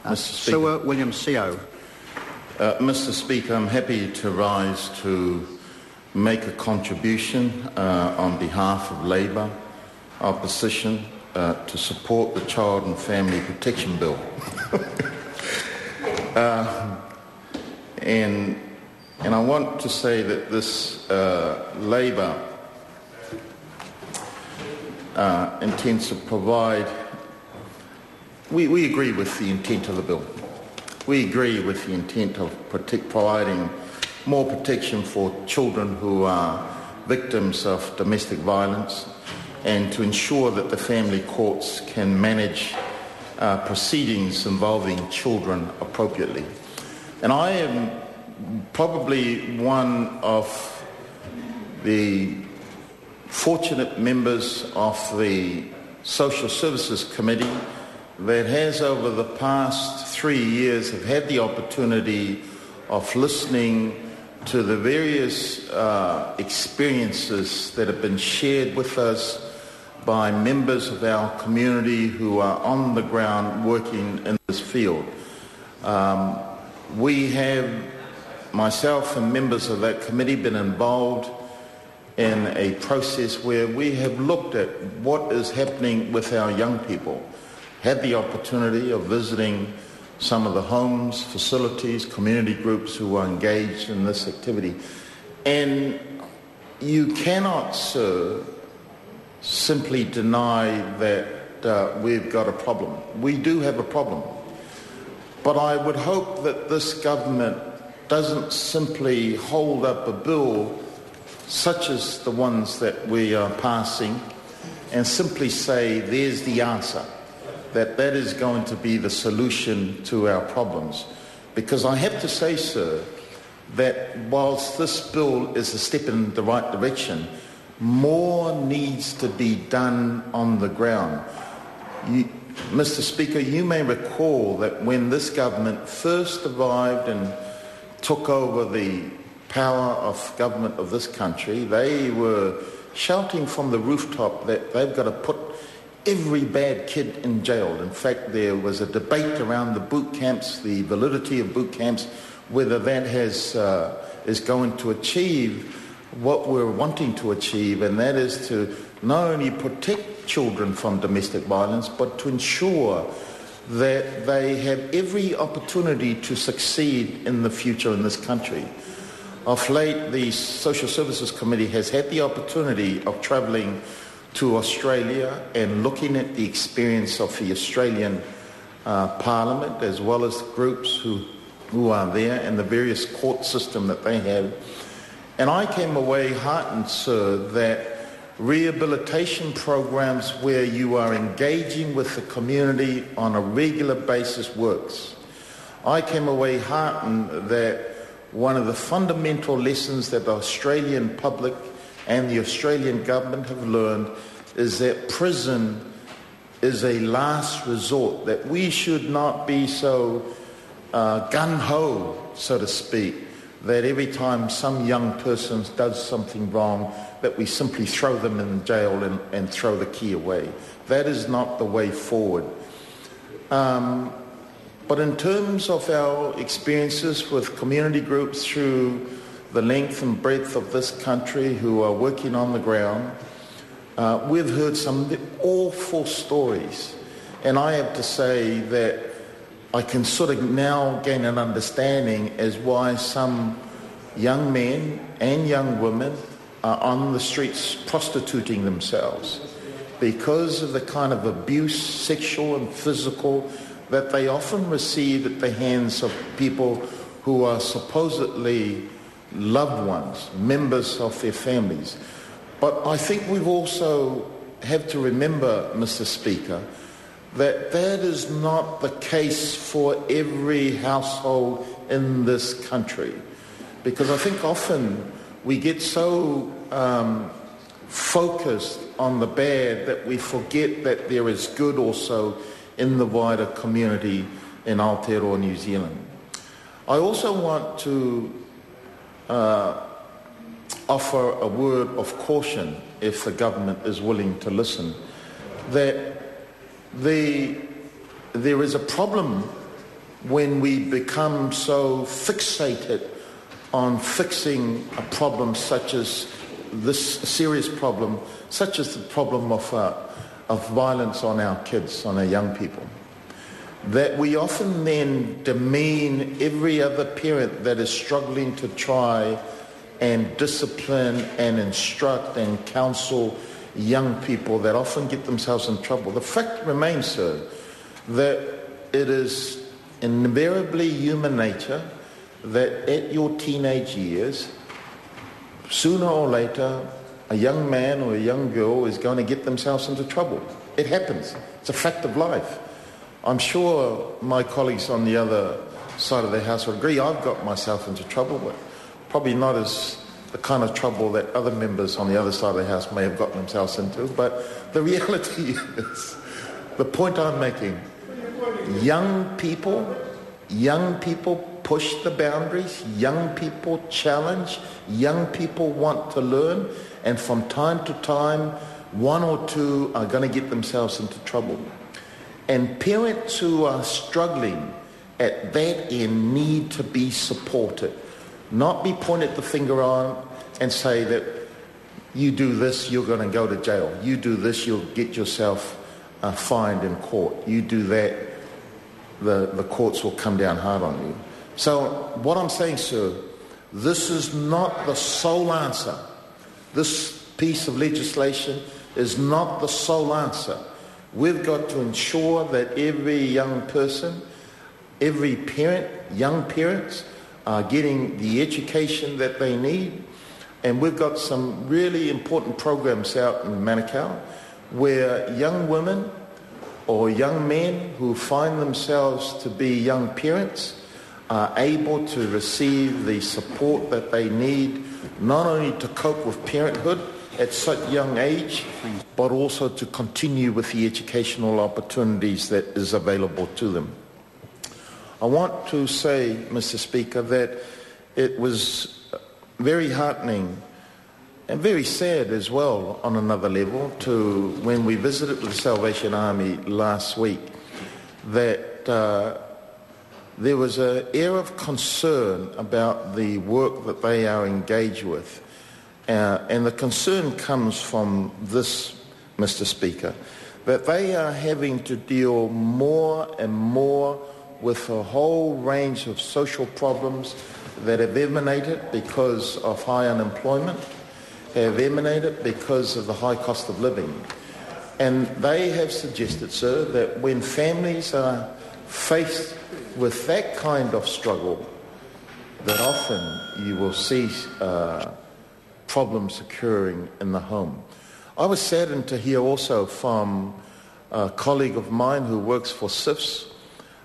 Mr. Speaker. Sir William CO. Mr. Speaker, I'm happy to rise to make a contribution on behalf of Labour opposition to support the Child and Family Protection Bill. And I want to say that this Labour intends to provide. We agree with the intent of the bill. We agree with the intent of providing more protection for children who are victims of domestic violence and to ensure that the family courts can manage proceedings involving children appropriately. And I am probably one of the fortunate members of the Social Services Committee that has over the past 3 years have had the opportunity of listening to the various experiences that have been shared with us by members of our community who are on the ground working in this field. We have, myself and members of that committee, been involved in a process where we have looked at what is happening with our young people, had the opportunity of visiting some of the homes, facilities, community groups who are engaged in this activity. And you cannot, sir, simply deny that we've got a problem. We do have a problem. But I would hope that this government doesn't simply hold up a bill such as the ones that we are passing and simply say, there's the answer, that is going to be the solution to our problems. Because I have to say, sir, that whilst this bill is a step in the right direction, more needs to be done on the ground. Mr. Speaker, you may recall that when this government first arrived and took over the power of government of this country, they were shouting from the rooftop that they've got to put every bad kid in jail. In fact, there was a debate around the boot camps, the validity of boot camps, whether that is going to achieve what we're wanting to achieve, and that is to not only protect children from domestic violence, but to ensure that they have every opportunity to succeed in the future in this country. Of late, the Social Services Committee has had the opportunity of travelling to Australia and looking at the experience of the Australian Parliament, as well as groups who are there and the various court system that they have. And I came away heartened, sir, that rehabilitation programs where you are engaging with the community on a regular basis works. I came away heartened that one of the fundamental lessons that the Australian public and the Australian government have learned is that prison is a last resort, that we should not be so gung-ho, so to speak, that every time some young person does something wrong, that we simply throw them in jail and throw the key away. That is not the way forward. But in terms of our experiences with community groups through the length and breadth of this country who are working on the ground, we've heard some awful stories. And I have to say that I can sort of now gain an understanding as why some young men and young women are on the streets prostituting themselves because of the kind of abuse, sexual and physical, that they often receive at the hands of people who are supposedly loved ones, members of their families. But I think we've also have to remember, Mr. Speaker, that is not the case for every household in this country. Because I think often we get so focused on the bad that we forget that there is good also in the wider community in Aotearoa, New Zealand. I also want to offer a word of caution, if the government is willing to listen, that there is a problem when we become so fixated on fixing a problem such as this serious problem, such as the problem of violence on our kids, on our young people, that we often then demean every other parent that is struggling to try and discipline and instruct and counsel young people that often get themselves in trouble. The fact remains, sir, that it is invariably human nature that at your teenage years, sooner or later, a young man or a young girl is going to get themselves into trouble. It happens. It's a fact of life. I'm sure my colleagues on the other side of the house will agree I've got myself into trouble, but probably not as the kind of trouble that other members on the other side of the house may have gotten themselves into. But the reality is, the point I'm making, young people push the boundaries, young people challenge, young people want to learn, and from time to time, one or two are going to get themselves into trouble. And parents who are struggling at that end need to be supported, not be pointed the finger on and say that you do this, you're going to go to jail. You do this, you'll get yourself fined in court. You do that, the courts will come down hard on you. So what I'm saying, sir, this is not the sole answer. This piece of legislation is not the sole answer. We've got to ensure that every young person, every parent, young parents are getting the education that they need. And we've got some really important programs out in Manukau where young women or young men who find themselves to be young parents are able to receive the support that they need, not only to cope with parenthood at such young age, but also to continue with the educational opportunities that is available to them. I want to say, Mr. Speaker, that it was very heartening and very sad as well on another level to when we visited with the Salvation Army last week, that there was an air of concern about the work that they are engaged with. And the concern comes from this, Mr. Speaker, that they are having to deal more and more with a whole range of social problems that have emanated because of high unemployment, have emanated because of the high cost of living. And they have suggested, sir, that when families are faced with that kind of struggle, that often you will see problems occurring in the home. I was saddened to hear also from a colleague of mine who works for SIFS.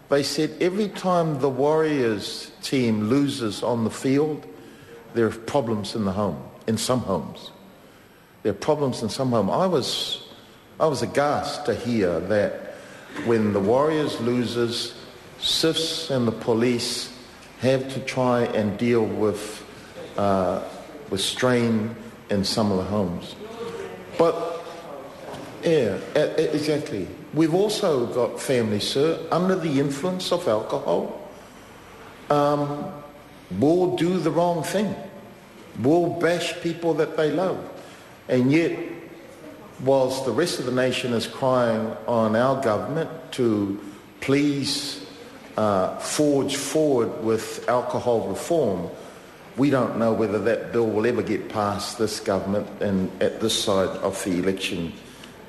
They said every time the Warriors team loses on the field, there are problems in the home, in some homes. There are problems in some homes. I was aghast to hear that when the Warriors loses, SIFS and the police have to try and deal with strain in some of the homes. But, yeah, exactly. We've also got families, sir, under the influence of alcohol, will do the wrong thing, will bash people that they love. And yet, whilst the rest of the nation is crying on our government to please forge forward with alcohol reform, we don't know whether that bill will ever get past this government and at this side of the election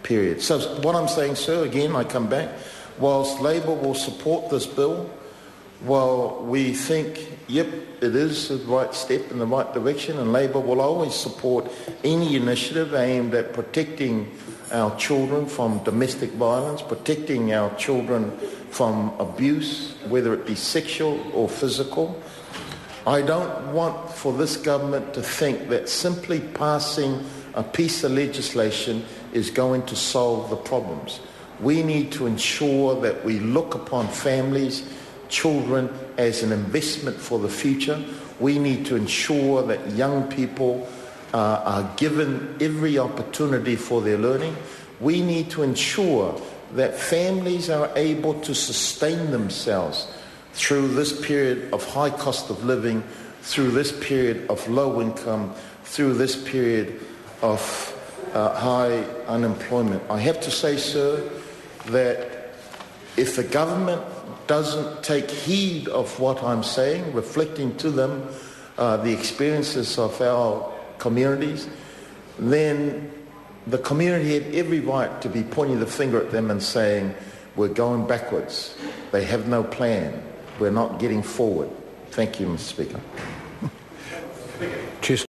period. So what I'm saying, sir, again, I come back, whilst Labour will support this bill, while we think, yep, it is the right step in the right direction, and Labour will always support any initiative aimed at protecting our children from domestic violence, protecting our children from abuse, whether it be sexual or physical. I don't want for this government to think that simply passing a piece of legislation is going to solve the problems. We need to ensure that we look upon families, children, as an investment for the future. We need to ensure that young people are given every opportunity for their learning. We need to ensure that families are able to sustain themselves through this period of high cost of living, through this period of low income, through this period of high unemployment. I have to say, sir, that if the government doesn't take heed of what I'm saying, reflecting to them the experiences of our communities, then the community had every right to be pointing the finger at them and saying, we're going backwards. They have no plan. We're not getting forward. Thank you, Mr. Speaker.